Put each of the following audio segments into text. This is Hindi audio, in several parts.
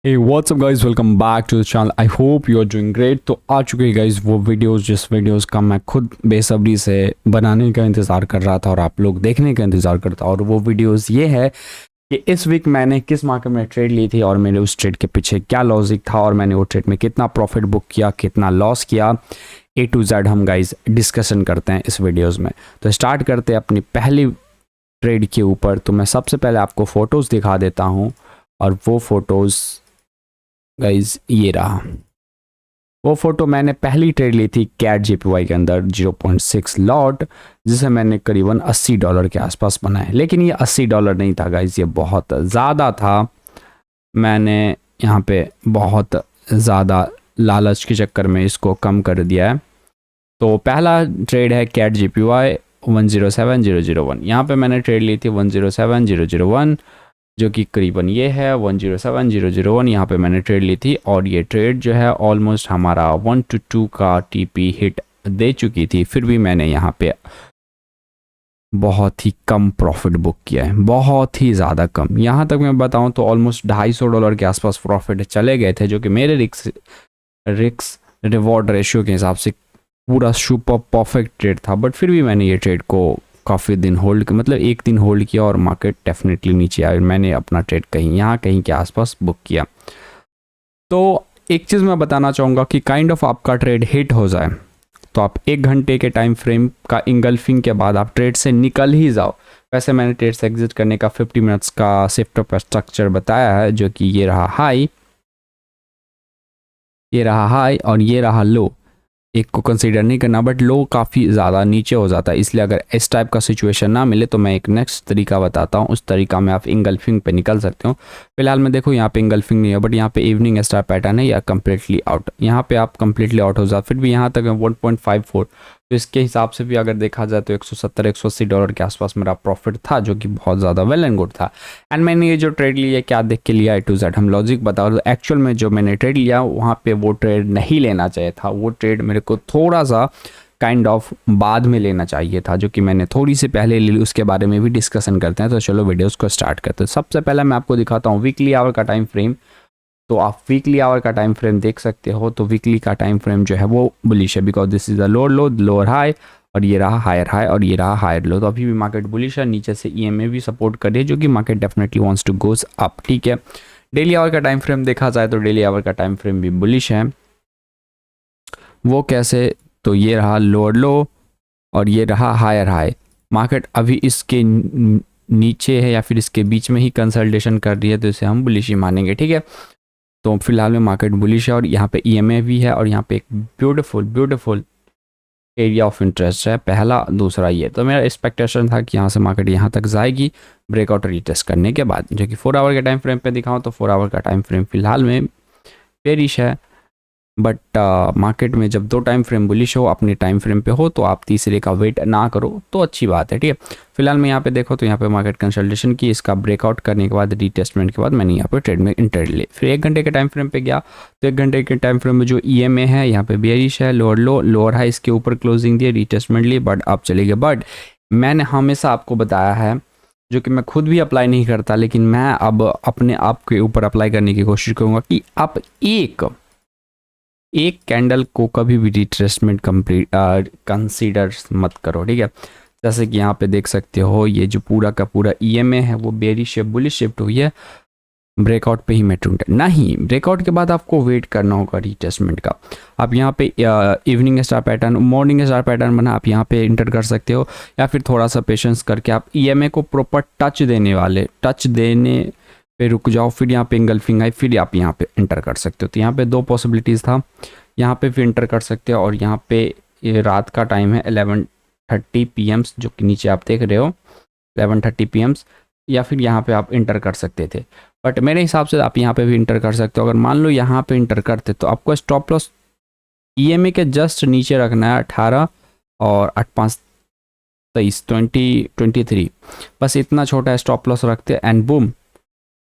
Hey, what's up guys, welcome back to the channel. I hope you are doing great. तो आ चुके हैं गाइज वो वीडियोस जिस वीडियोस का मैं खुद बेसब्री से बनाने का इंतज़ार कर रहा था और आप लोग देखने का इंतज़ार करता। और वो वीडियोस ये है कि इस वीक मैंने किस मार्केट में ट्रेड ली थी और मेरे उस ट्रेड के पीछे क्या लॉजिक था और मैंने वो ट्रेड में कितना प्रॉफिट बुक किया, कितना लॉस किया, A to Z हम गाइज डिस्कशन करते हैं इस वीडियोज़ में। तो स्टार्ट करते हैं अपनी पहली ट्रेड के ऊपर। तो मैं सबसे पहले आपको फ़ोटोज़ दिखा देता हूँ और वो फ़ोटोज़ गाइज ये रहा। वो फोटो मैंने पहली ट्रेड ली थी कैट JPY के अंदर 0.6 लॉट, जिसे मैंने करीबन $80 के आसपास बनाया। लेकिन ये $80 नहीं था गाइज, ये बहुत ज़्यादा था। मैंने यहाँ पे बहुत ज़्यादा लालच के चक्कर में इसको कम कर दिया है। तो पहला ट्रेड है कैट JPY 107001। यहाँ पे मैंने ट्रेड ली थी 107001, जो कि करीबन ये है 107001। यहाँ पे मैंने ट्रेड ली थी और ये ट्रेड जो है ऑलमोस्ट हमारा 1 to 2 का TP हिट दे चुकी थी। फिर भी मैंने यहाँ पे बहुत ही कम प्रॉफिट बुक किया है, बहुत ही ज़्यादा कम। यहाँ तक मैं बताऊँ तो ऑलमोस्ट $250 के आसपास प्रॉफिट चले गए थे, जो कि मेरे रिक्स रिवॉर्ड रेशियो के हिसाब से पूरा सुपर परफेक्ट ट्रेड था। बट फिर भी मैंने ये ट्रेड को काफ़ी दिन होल्ड, मतलब एक दिन होल्ड किया और मार्केट डेफिनेटली नीचे आया। मैंने अपना ट्रेड कहीं के आसपास बुक किया। तो एक चीज़ मैं बताना चाहूँगा कि काइंड ऑफ आपका ट्रेड हिट हो जाए तो आप 1 घंटे के टाइम फ्रेम का इंगल्फिंग के बाद आप ट्रेड से निकल ही जाओ। वैसे मैंने ट्रेड से एग्जिट करने का 50 मिनट्स का शिफ्ट ऑफ स्ट्रक्चर बताया है, जो कि ये रहा हाई, ये रहा हाई और ये रहा लो। एक को कंसीडर नहीं करना, बट लो काफ़ी ज़्यादा नीचे हो जाता है। इसलिए अगर इस टाइप का सिचुएशन ना मिले तो मैं एक नेक्स्ट तरीका बताता हूँ। उस तरीका में आप इंगल्फिंग पे निकल सकते हो। फिलहाल में देखो यहाँ पे इंगल्फिंग नहीं है, बट यहाँ पे इवनिंग स्टार पैटर्न है या कम्प्लीटली आउट। यहाँ पे आप कम्प्लीटली आउट हो जाए, फिर भी यहाँ तक 1.54। तो इसके हिसाब से भी अगर देखा जाए तो $170-180 के आसपास मेरा प्रॉफिट था, जो कि बहुत ज़्यादा वेल एंड गुड था। एंड मैंने ये जो ट्रेड लिया क्या देख के लिया, A to Z हम लॉजिक बताओ। तो एक्चुअल में जो मैंने ट्रेड लिया वहाँ पे वो ट्रेड नहीं लेना चाहिए था। वो ट्रेड मेरे को थोड़ा सा काइंड ऑफ बाद में लेना चाहिए था, जो कि मैंने थोड़ी सी पहले ले ली। उसके बारे में भी डिस्कशन करते हैं। तो चलो वीडियोज़ को स्टार्ट करते हैं। सबसे पहले मैं आपको दिखाता हूँ वीकली आवर का टाइम फ्रेम। तो आप वीकली आवर का टाइम फ्रेम देख सकते हो। तो वीकली का टाइम फ्रेम जो है वो बुलिश है, because this is a lower low, lower high, और ये रहा हायर हाई और ये रहा हायर लो। तो अभी भी मार्केट बुलिश है। नीचे से EMA भी सपोर्ट कर रही है, जो कि market definitely wants to goes up. ठीक है, डेली आवर का टाइम फ्रेम देखा जाए तो डेली आवर का टाइम फ्रेम भी बुलिश है। वो कैसे, तो ये रहा लोअर लो और ये रहा हायर हाई। मार्केट अभी इसके नीचे है या फिर इसके बीच में ही कंसल्टेशन कर रही है, तो इसे हम बुलिश ही मानेंगे। ठीक है, तो फिलहाल में मार्केट बुलिश है और यहाँ पे EMA भी है और यहाँ पे एक ब्यूटीफुल एरिया ऑफ इंटरेस्ट है, पहला दूसरा ये। तो मेरा एक्सपेक्टेशन था कि यहाँ से मार्केट यहाँ तक जाएगी ब्रेकआउट रीटेस्ट करने के बाद। जो कि 4 आवर के टाइम फ्रेम पे दिखाऊं तो 4 आवर का टाइम फ्रेम फिलहाल में बेरिश है। बट मार्केट में जब 2 टाइम फ्रेम बुलिश हो, अपने टाइम फ्रेम पे हो, तो आप तीसरे का वेट ना करो तो अच्छी बात है। ठीक है, फिलहाल में यहाँ पे देखो तो यहाँ पे मार्केट कंसल्टेशन की, इसका ब्रेकआउट करने के बाद रीटेस्टमेंट के बाद मैंने यहाँ पे ट्रेड में इंटर ले। फिर 1 घंटे के टाइम फ्रेम पे गया तो 1 घंटे के टाइम फ्रेम में जो EMA है यहाँ पे बेरिश है, लोअर लो लोअर हाई, इसके ऊपर क्लोजिंग दिए, रीटेस्टमेंट लिए, बट आप चले गए। बट मैंने हमेशा आपको बताया है, जो कि मैं खुद भी अप्लाई नहीं करता, लेकिन मैं अब अपने आप के ऊपर अप्लाई करने की कोशिश करूँगा कि आप एक कैंडल को कभी भी रिट्रेसमेंट कंसीडर मत करो। ठीक है, जैसे कि यहाँ पे देख सकते हो ये जो पूरा का पूरा EMA है वो बेरिश शेप बुलिश शिफ्ट हुई है। ब्रेकआउट पे ही मैं ढूंढ नहीं, ब्रेकआउट के बाद आपको वेट करना होगा रिटेस्टमेंट का। आप यहाँ पे evening star pattern, morning star pattern बना, आप यहाँ पे इंटर कर सकते हो, या फिर थोड़ा सा पेशेंस करके आप EMA को प्रॉपर टच देने पे रुक जाओ, फिर यहाँ पे इंगल्फिंग आई, फिर आप यहाँ पे इंटर कर सकते हो। तो यहाँ पे 2 पॉसिबिलिटीज़ था, यहाँ पे फिर इंटर कर सकते हो, और यहाँ पे रात का टाइम है 11:30 PM, जो कि नीचे आप देख रहे हो 11:30 PM, या फिर यहाँ पे आप इंटर कर सकते थे। बट मेरे हिसाब से आप यहाँ पे भी इंटर कर सकते हो। अगर मान लो यहाँ पे इंटर करते तो आपको स्टॉप लॉस EMA के जस्ट नीचे रखना है 18 और 8 5 23 23, बस इतना छोटा स्टॉप लॉस रखते एंड बूम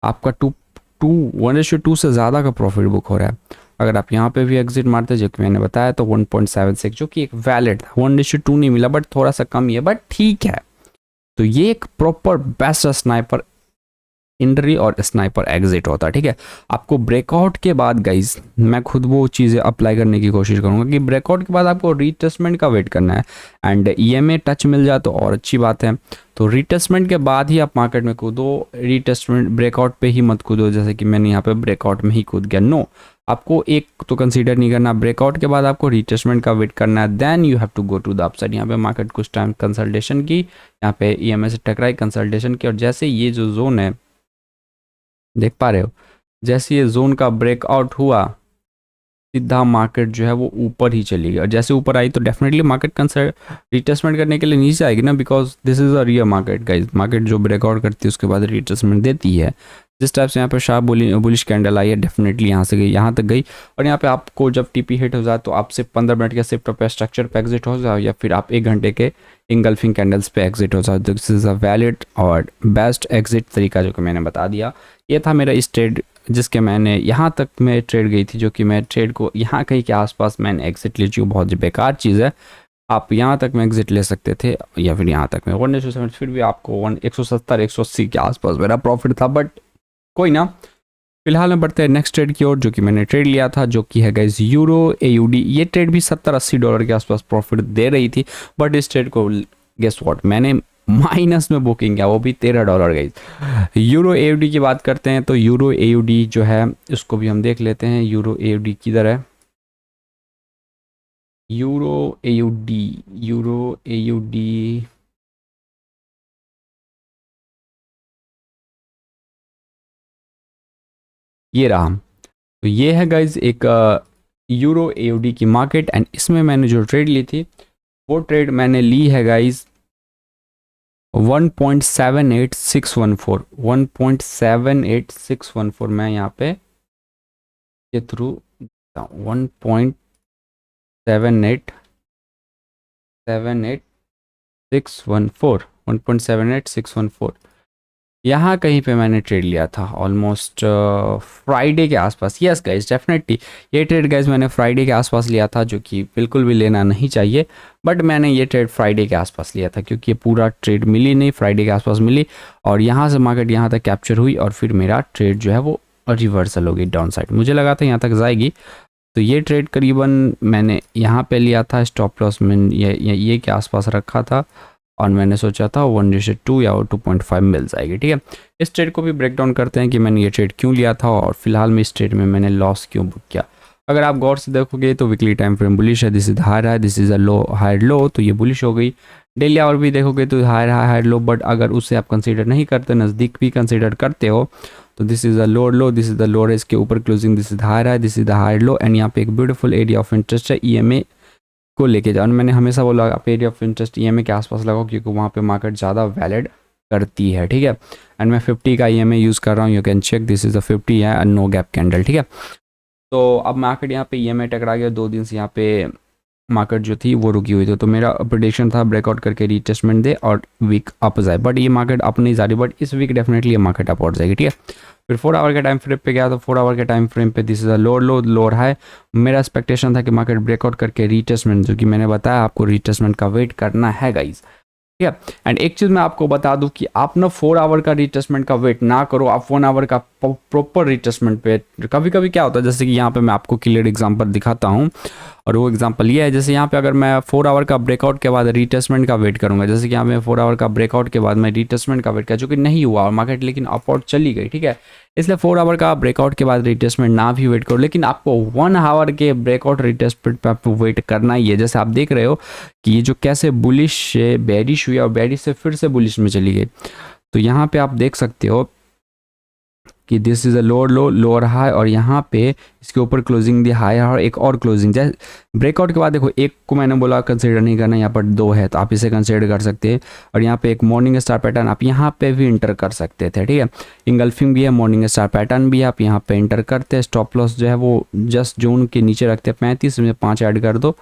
आपका 1:2 से ज़्यादा का प्रॉफिट बुक हो रहा है। अगर आप यहाँ पे भी एग्जिट मारते, जो कि मैंने बताया, तो 1.76, जो कि एक वैलिड था। 1:2 नहीं मिला, बट थोड़ा सा कम ही है, बट ठीक है। तो ये एक प्रॉपर बेस्ट स्नाइपर एंट्री और स्नाइपर एग्जिट होता है, ठीक है। आपको ब्रेकआउट के बाद गाइज मैं खुद वो चीज़ें अप्लाई करने की कोशिश करूँगा कि ब्रेकआउट के बाद आपको रीटेस्टमेंट का वेट करना है, एंड ईएमए टच मिल जाए तो और अच्छी बात है। तो रीटेस्टमेंट के बाद ही आप मार्केट में कूदो, रीटेस्टमेंट ब्रेकआउट पे ही मत कूदो, जैसे कि मैंने यहाँ पे ब्रेकआउट में ही कूद गया। नो, आपको एक तो कंसीडर नहीं करना, ब्रेकआउट के बाद आपको रीटेस्टमेंट का वेट करना है, then you have to go to the upside. यहाँ पे मार्केट कुछ टाइम कंसल्टेशन की, यहाँ पे ईएमए से टकराई, कंसल्टेशन की, और जैसे ये जो जोन है देख पा रहे हो, जैसे ये जोन का ब्रेकआउट हुआ सीधा मार्केट जो है वो ऊपर ही चली गई, और जैसे ऊपर आई तो डेफिनेटली मार्केट रिटेस्टमेंट करने के लिए नीचे आएगी ना, because this is a real market guys. Market जो ब्रेकआउट करती है उसके बाद रिटेस्टमेंट देती है। जिस टाइप से यहाँ पे शार्प बुलिश कैंडल आई है, डेफिनेटली यहाँ से गई, यहाँ तक गई, और यहाँ पे आपको जब टीपी हिट हो जाए तो आपसे 15 मिनट के शिफ्ट पे स्ट्रक्चर पे एग्जिट हो जाए, या फिर आप 1 घंटे के इंगल्फिंग कैंडल्स पे एग्जिट हो जाए। दिस इज अ वैलिड और बेस्ट एग्जिट तरीका जो कि मैंने बता दिया। ये था मेरा इस ट्रेड जिसके मैंने यहाँ तक मैं ट्रेड गई थी, जो कि मैं ट्रेड को यहाँ कहीं के आसपास मैंने एग्जिट ली, जो बहुत बेकार चीज़ है। आप यहाँ तक में एग्जिट ले सकते थे, या फिर यहाँ तक में 1:7, फिर भी आपको 170 180 के आसपास मेरा प्रॉफिट था, बट कोई ना। फिलहाल में बढ़ते हैं नेक्स्ट ट्रेड की ओर, जो कि मैंने ट्रेड लिया था, जो कि है गाइस यूरो एयूडी। ये ट्रेड भी 70-80 डॉलर के आसपास प्रॉफिट दे रही थी, बट इस ट्रेड को गेस व्हाट मैंने माइनस में बुकिंग किया, वो भी $13 गाइस। यूरो एयूडी की बात करते हैं तो यूरो एयूडी जो है उसको भी हम देख लेते हैं। यूरो एयूडी किधर है? यूरो एयूडी, यूरो एयूडी ये रहा। तो ये है गाइज एक यूरो एयूडी की मार्केट, एंड इसमें मैंने जो ट्रेड ली थी वो ट्रेड मैंने ली है गाइज 1.78614, 1.78614। मैं यहाँ पे के थ्रू 1.78614, 1.78614 यहाँ कहीं पे मैंने ट्रेड लिया था, ऑलमोस्ट फ्राइडे के आसपास। यस गाइज, डेफिनेटली ये ट्रेड गाइज मैंने फ्राइडे के आसपास लिया था, जो कि बिल्कुल भी लेना नहीं चाहिए, बट मैंने ये ट्रेड फ्राइडे के आसपास लिया था, क्योंकि ये पूरा ट्रेड मिली नहीं, फ्राइडे के आसपास मिली, और यहाँ से मार्केट यहाँ तक कैप्चर हुई, और फिर मेरा ट्रेड जो है वो रिवर्सल हो गई डाउन साइड। मुझे लगा था यहाँ तक जाएगी, तो ये ट्रेड करीबन मैंने यहाँ पे लिया था, स्टॉप लॉस में ये के आसपास रखा था, और मैंने सोचा था 1:2 या 2.5 मिल जाएगी, ठीक है। इस ट्रेड को भी ब्रेक डाउन करते हैं कि मैंने ये ट्रेड क्यों लिया था, और फिलहाल में इस ट्रेड में मैंने लॉस क्यों बुक किया। अगर आप गौर से देखोगे तो वीकली टाइम फ्रेम बुलिश है, दिस इज हायर है, this is a low higher low, तो ये बुलिश हो गई। डेली आवर भी देखोगे तो हायर हायर लो, बट अगर उसे आप कंसीडर नहीं करते, नज़दीक भी कंसीडर करते हो, तो this is a lower low, this is the lower, इसके ऊपर क्लोजिंग, दिस इज हायर है, this is the higher low, and यहाँ पे एक ब्यूटीफुल एरिया ऑफ इंटरेस्ट है ईएमए को लेके जाओ। मैंने हमेशा बोला आप एरिया ऑफ इंटरेस्ट ईएमए के आसपास लगाओ, क्योंकि वहाँ पे मार्केट ज़्यादा वैलिड करती है, ठीक है। एंड मैं 50 का ईएमए यूज़ कर रहा हूँ, you can check, this is a 50 है एंड नो गैप कैंडल, ठीक है। तो अब मार्केट यहाँ पे ईएमए टकरा गया, 2 दिन से यहाँ पे मार्केट जो थी वो रुकी हुई थी, तो मेरा प्रेडिक्शन था ब्रेकआउट करके रीटेस्टमेंट दे और वीक अप जाए, बट ये मार्केट अप नहीं जा रही, बट इस वीक डेफिनेटली ये मार्केट अप और जाएगी, ठीक है। फिर 4 आवर के टाइम फ्रेम पे गया, तो 4 आवर के टाइम फ्रेम पे this is a lower low, lower high. मेरा एक्सपेक्टेशन था कि मार्केट ब्रेकआउट करके रीटेस्टमेंट, जो कि मैंने बताया आपको रीटेस्टमेंट का वेट करना है गाइज, ठीक है। एंड एक चीज़ मैं आपको बता दूं कि आप ना 4 आवर का रिटेस्टमेंट का वेट ना करो, आप 1 आवर का प्रॉपर रिटेस्टमेंट पे। कभी कभी क्या होता है, जैसे कि यहाँ पे मैं आपको क्लियर एग्जांपल दिखाता हूँ, और वो एग्जांपल ये है, जैसे यहाँ पे अगर मैं 4 आवर का ब्रेकआउट के बाद रिटेस्टमेंट का वेट करूँगा, जैसे कि यहाँ पे 4 आवर का ब्रेकआउट के बाद मैं रिटेस्टमेंट का वेट किया, जो कि नहीं हुआ, और मार्केट लेकिन अपवर्ड चली गई, ठीक है। इसलिए 4 आवर का ब्रेकआउट के बाद रिटेस्टमेंट ना भी वेट करो, लेकिन आपको 1 आवर के ब्रेकआउट रिटेस्टमेंट पे आपको वेट करना ही है। जैसे आप देख रहे हो कि ये जो कैसे बुलिश से बेरिश हुई और बेरिश से फिर से बुलिश में चली गई, तो यहाँ पे आप देख सकते हो कि this is a lower low, lower high, और यहाँ पे इसके ऊपर क्लोजिंग दी हाई और एक और क्लोजिंग। जैसे ब्रेकआउट के बाद देखो, एक को मैंने बोला कंसीडर नहीं करना, यहाँ पर 2 है तो आप इसे कंसीडर कर सकते हैं, और यहाँ पे एक मॉर्निंग स्टार पैटर्न आप यहाँ पे भी इंटर कर सकते थे, ठीक है। इंगल्फिंग भी है, मॉर्निंग स्टार पैटर्न भी है, आप यहाँ पे इंटर करते हैं। स्टॉप लॉस जो है वो जस्ट जोन के नीचे रखते हैं 35 में 5 ऐड कर दो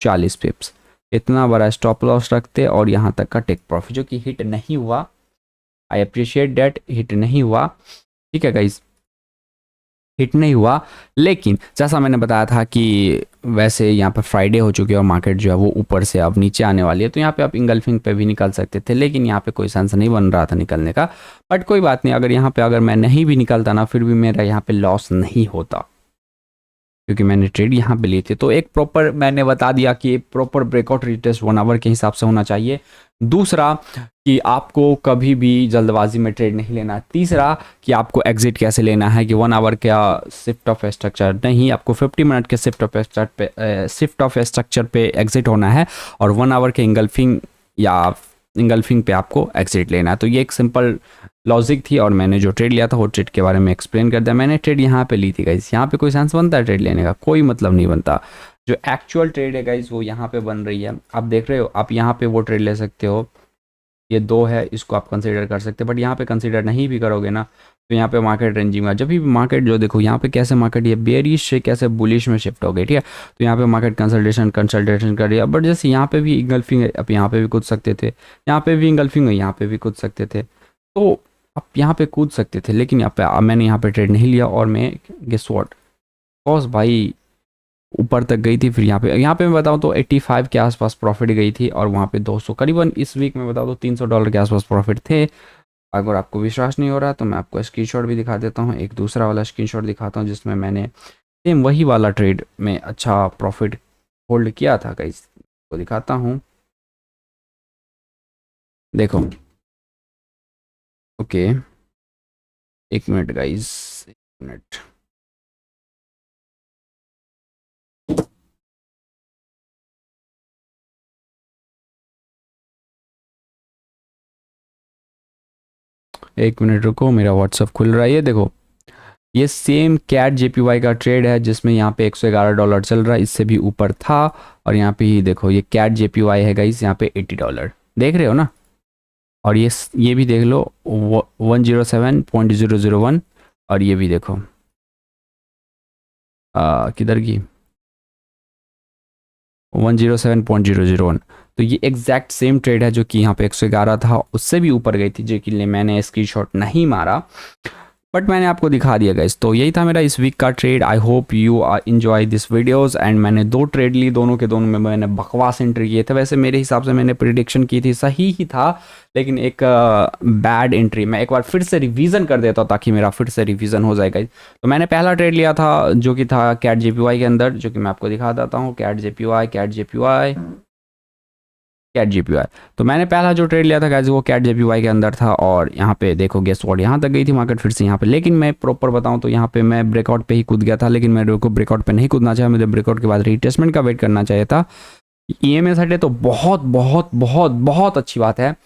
40 पिप्स, इतना बड़ा स्टॉप लॉस रखते, और यहाँ तक का टेक प्रॉफिट जो कि हिट नहीं हुआ। आई अप्रिशिएट डैट, हिट नहीं हुआ, ठीक है गाइज, हिट नहीं हुआ, लेकिन जैसा मैंने बताया था कि वैसे यहाँ पे फ्राइडे हो चुकी है और मार्केट जो है वो ऊपर से अब नीचे आने वाली है, तो यहाँ पे आप इंगल्फिंग पे भी निकल सकते थे, लेकिन यहाँ पे कोई सेंस नहीं बन रहा था निकलने का। बट कोई बात नहीं, अगर यहाँ पे अगर मैं नहीं भी निकलता ना, फिर भी मेरा यहाँ पे लॉस नहीं होता, क्योंकि मैंने ट्रेड यहाँ पे ली थी। तो एक प्रॉपर मैंने बता दिया कि प्रॉपर ब्रेकआउट रिटेस्ट 1 आवर के हिसाब से होना चाहिए। दूसरा कि आपको कभी भी जल्दबाजी में ट्रेड नहीं लेना। तीसरा कि आपको एग्जिट कैसे लेना है, कि 1 आवर का शिफ्ट ऑफ स्ट्रक्चर नहीं, आपको 50 मिनट के शिफ्ट ऑफ स्ट्रक्चर पे एग्जिट होना है और 1 आवर के इंगल्फिंग पे आपको एग्जिट लेना है। तो ये एक सिंपल लॉजिक थी और मैंने जो ट्रेड लिया था वो ट्रेड के बारे में एक्सप्लेन कर दिया। मैंने ट्रेड यहाँ पे ली थी गाइस, यहाँ पे कोई सेंस बनता है ट्रेड लेने का? कोई मतलब नहीं बनता। जो एक्चुअल ट्रेड है गाइस वो यहाँ पे बन रही है, आप देख रहे हो। आप यहाँ पे वो ट्रेड ले सकते हो, ये 2 है, इसको आप कंसीडर कर सकते हो। बट यहाँ पे कंसीडर नहीं भी करोगे ना, तो यहाँ पे मार्केट रेंजिंग में जब भी मार्केट जो देखो यहाँ पे कैसे मार्केट ये बेरिश से कैसे बुलिश में शिफ्ट हो गई, ठीक है। तो यहाँ पे मार्केट कंसल्टेशन कर रही है। बट जैसे यहाँ पे भी इंगल्फिंग है, अब यहाँ पे भी कूद सकते थे, यहाँ पे भी इंगल्फिंग है, यहाँ पे भी कूद सकते थे, तो आप यहाँ पे कूद सकते थे। लेकिन यहाँ पे मैंने यहाँ पे ट्रेड नहीं लिया और मैं गेस व्हाट, कॉज भाई ऊपर तक गई थी। फिर यहाँ पे मैं बताऊँ तो 85 के आसपास प्रॉफिट गई थी और वहाँ पे 200 करीबन, इस वीक में बताऊँ तो $300 के आसपास प्रॉफिट थे। अगर आपको विश्वास नहीं हो रहा तो मैं आपको स्क्रीनशॉट भी दिखा देता हूँ, एक दूसरा वाला स्क्रीनशॉट दिखाता हूँ जिसमें मैंने सेम वही वाला ट्रेड में अच्छा प्रॉफिट होल्ड किया था गाइस, तो दिखाता हूँ, देखो। ओके एक मिनट गाइस, एक मिनट। एक मिनट रुको, मेरा व्हाट्सअप खुल रहा है। ये देखो, ये सेम कैट JPY का ट्रेड है जिसमें यहाँ पे $111 चल रहा है, इससे भी ऊपर था। और यहाँ पे ही देखो ये कैट JPY है गाइस, यहाँ पे $80 देख रहे हो ना। और ये भी देख लो 107.001, और ये भी देखो किधर की 107.001। तो ये एग्जैक्ट सेम ट्रेड है जो कि यहाँ पे 111 था, उससे भी ऊपर गई थी, जो कि मैंने स्क्रीनशॉट नहीं मारा, बट मैंने आपको दिखा दिया गाइस। तो यही था मेरा इस वीक का trade. I hope you enjoy this videos. And मैंने 2 ट्रेड ली, दोनों के दोनों में मैंने बकवास एंट्री किए थे। वैसे मेरे हिसाब से मैंने प्रिडिक्शन की थी, सही ही था, लेकिन एक बैड एंट्री। मैं एक बार फिर से रिवीजन कर देता हूँ ताकि मेरा फिर से रिवीजन हो जाएगा। तो मैंने पहला ट्रेड लिया था जो कि था कैट JPY के अंदर, जो कि मैं आपको दिखा देता हूँ। CAD JPY। तो मैंने पहला जो ट्रेड लिया था गाइस वो कैट JPY के अंदर था, और यहाँ पे देखो गेस व्हाट, यहाँ तक गई थी मार्केट फिर से यहाँ पे। लेकिन मैं प्रॉपर बताऊँ तो यहाँ पे मैं ब्रेकआउट पे ही कूद गया था, लेकिन मेरे को ब्रेकआउट पे नहीं कूदना चाहिए, मुझे ब्रेकआउट के बाद रिटेस्टमेंट का वेट करना चाहिए था। EMA सटे तो बहुत बहुत बहुत बहुत अच्छी बात है,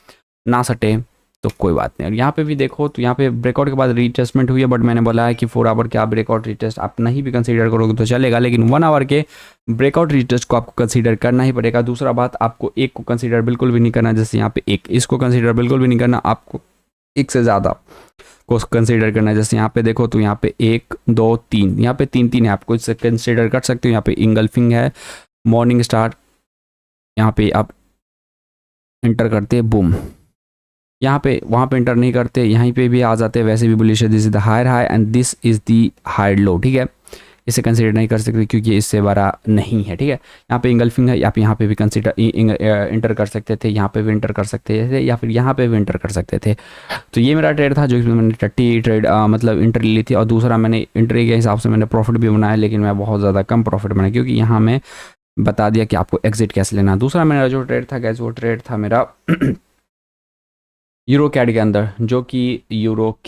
ना सटे तो कोई बात नहीं। और यहाँ पे भी देखो तो यहाँ पे ब्रेकआउट के बाद रीटेस्टमेंट हुई है, बट मैंने बोला है कि 4 आवर के आप ब्रेकआउट रीटेस्ट आप नहीं भी कंसीडर करोगे तो चलेगा, लेकिन 1 आवर के ब्रेकआउट रीटेस्ट को आपको कंसीडर करना ही पड़ेगा। दूसरा बात, आपको एक को कंसीडर बिल्कुल भी नहीं करना, जैसे यहाँ पे एक, इसको कंसीडर बिल्कुल भी नहीं करना, आपको एक से ज़्यादा को कंसीडर करना है। जैसे यहाँ पे देखो तो यहाँ पे 1 2 3, यहाँ पे 3 है, आपको इससे कंसीडर कर सकते हो। यहाँ पे इंगल्फिंग है, मॉर्निंग स्टार, यहाँ पे आप इंटर करते हैं, बूम, यहाँ पे वहाँ पे इंटर नहीं करते, यहीं पे भी आ जाते हैं, वैसे भी बुलिश है। This is the higher high and this is the higher low, ठीक है। इसे कंसीडर नहीं कर सकते क्योंकि इससे बड़ा नहीं है, ठीक है। यहाँ पे इंगल्फिंग है, आप यहाँ पे भी कंसीडर इंटर कर सकते थे, यहाँ पे भी इंटर कर सकते थे, या फिर यहाँ पे भी इंटर कर सकते थे। तो ये मेरा ट्रेड था जो कि मैंने 30 ट्रेड मतलब इंट्री ली थी। और दूसरा मैंने इंट्री के हिसाब से मैंने प्रॉफिट भी बनाया, लेकिन मैं बहुत ज़्यादा कम प्रॉफिट बनाया क्योंकि यहाँ मैं बता दिया कि आपको एग्जिट कैसे लेना। दूसरा मेरा जो ट्रेड था गैस, वो ट्रेड था मेरा यूरो कैड के अंदर, जो कि यूरो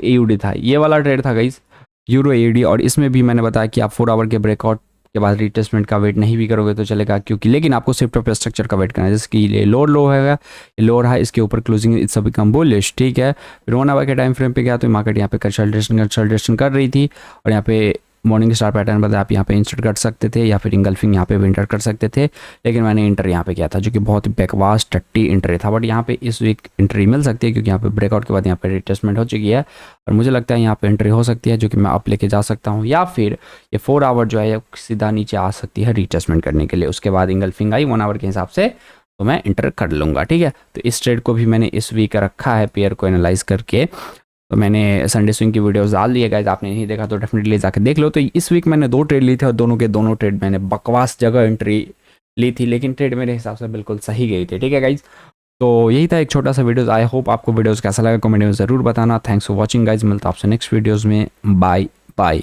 AUD था। ये वाला ट्रेड था गाइस, यूरो AUD। और इसमें भी मैंने बताया कि आप 4 आवर के ब्रेकआउट के बाद रिटेस्टमेंट का वेट नहीं भी करोगे तो चलेगा, क्योंकि लेकिन आपको शिफ्ट ऑफ स्ट्रक्चर का वेट करना है। जैसे कि ये लोअर लो है, ये लोअर है, इसके ऊपर क्लोजिंग इट्स बिकम बुलिश, ठीक है। फिर 1 आवर के टाइम फ्रेम पे गया तो मार्केट यहाँ पे कंसल्टेशन कर रही थी, और यहाँ पे मॉर्निंग स्टार पैटर्न बता आप यहाँ पे इंटर कर सकते थे, या फिर इंगल्फिंग यहाँ पे भी इंटर कर सकते थे। लेकिन मैंने इंटर यहाँ पे किया था, जो कि बहुत ही बकवास टट्टी इंट्री था। बट यहाँ पे इस वीक इंट्री मिल सकती है क्योंकि यहाँ पे ब्रेकआउट के बाद यहाँ पे रिटेस्टमेंट हो चुकी है, और मुझे लगता है यहाँ पे एंट्री हो सकती है, जो कि मैं अप लेके जा सकता हूँ। या फिर ये 4 आवर जो है सीधा नीचे आ सकती है रिटेस्टमेंट करने के लिए। उसके बाद इंगल्फिंग आई 1 आवर के हिसाब से, तो मैं इंटर कर लूँगा, ठीक है। तो इस ट्रेड को भी मैंने इस वीक रखा है पेयर को एनालाइज करके। तो मैंने संडे स्विंग की वीडियोस डाल दी है गाइस, आपने नहीं देखा तो डेफिनेटली जाके देख लो। तो इस वीक मैंने 2 ट्रेड ली थी और दोनों के दोनों ट्रेड मैंने बकवास जगह एंट्री ली थी, लेकिन ट्रेड मेरे हिसाब से बिल्कुल सही गई थी, ठीक है गाइज। तो यही था एक छोटा सा वीडियोस। आई होप आपको वीडियोस कैसा लगा कमेंट में ज़रूर बताना। थैंक्स फॉर वॉचिंग गाइज, मिलता आपसे नेक्स्ट वीडियोज़ में। Bye bye.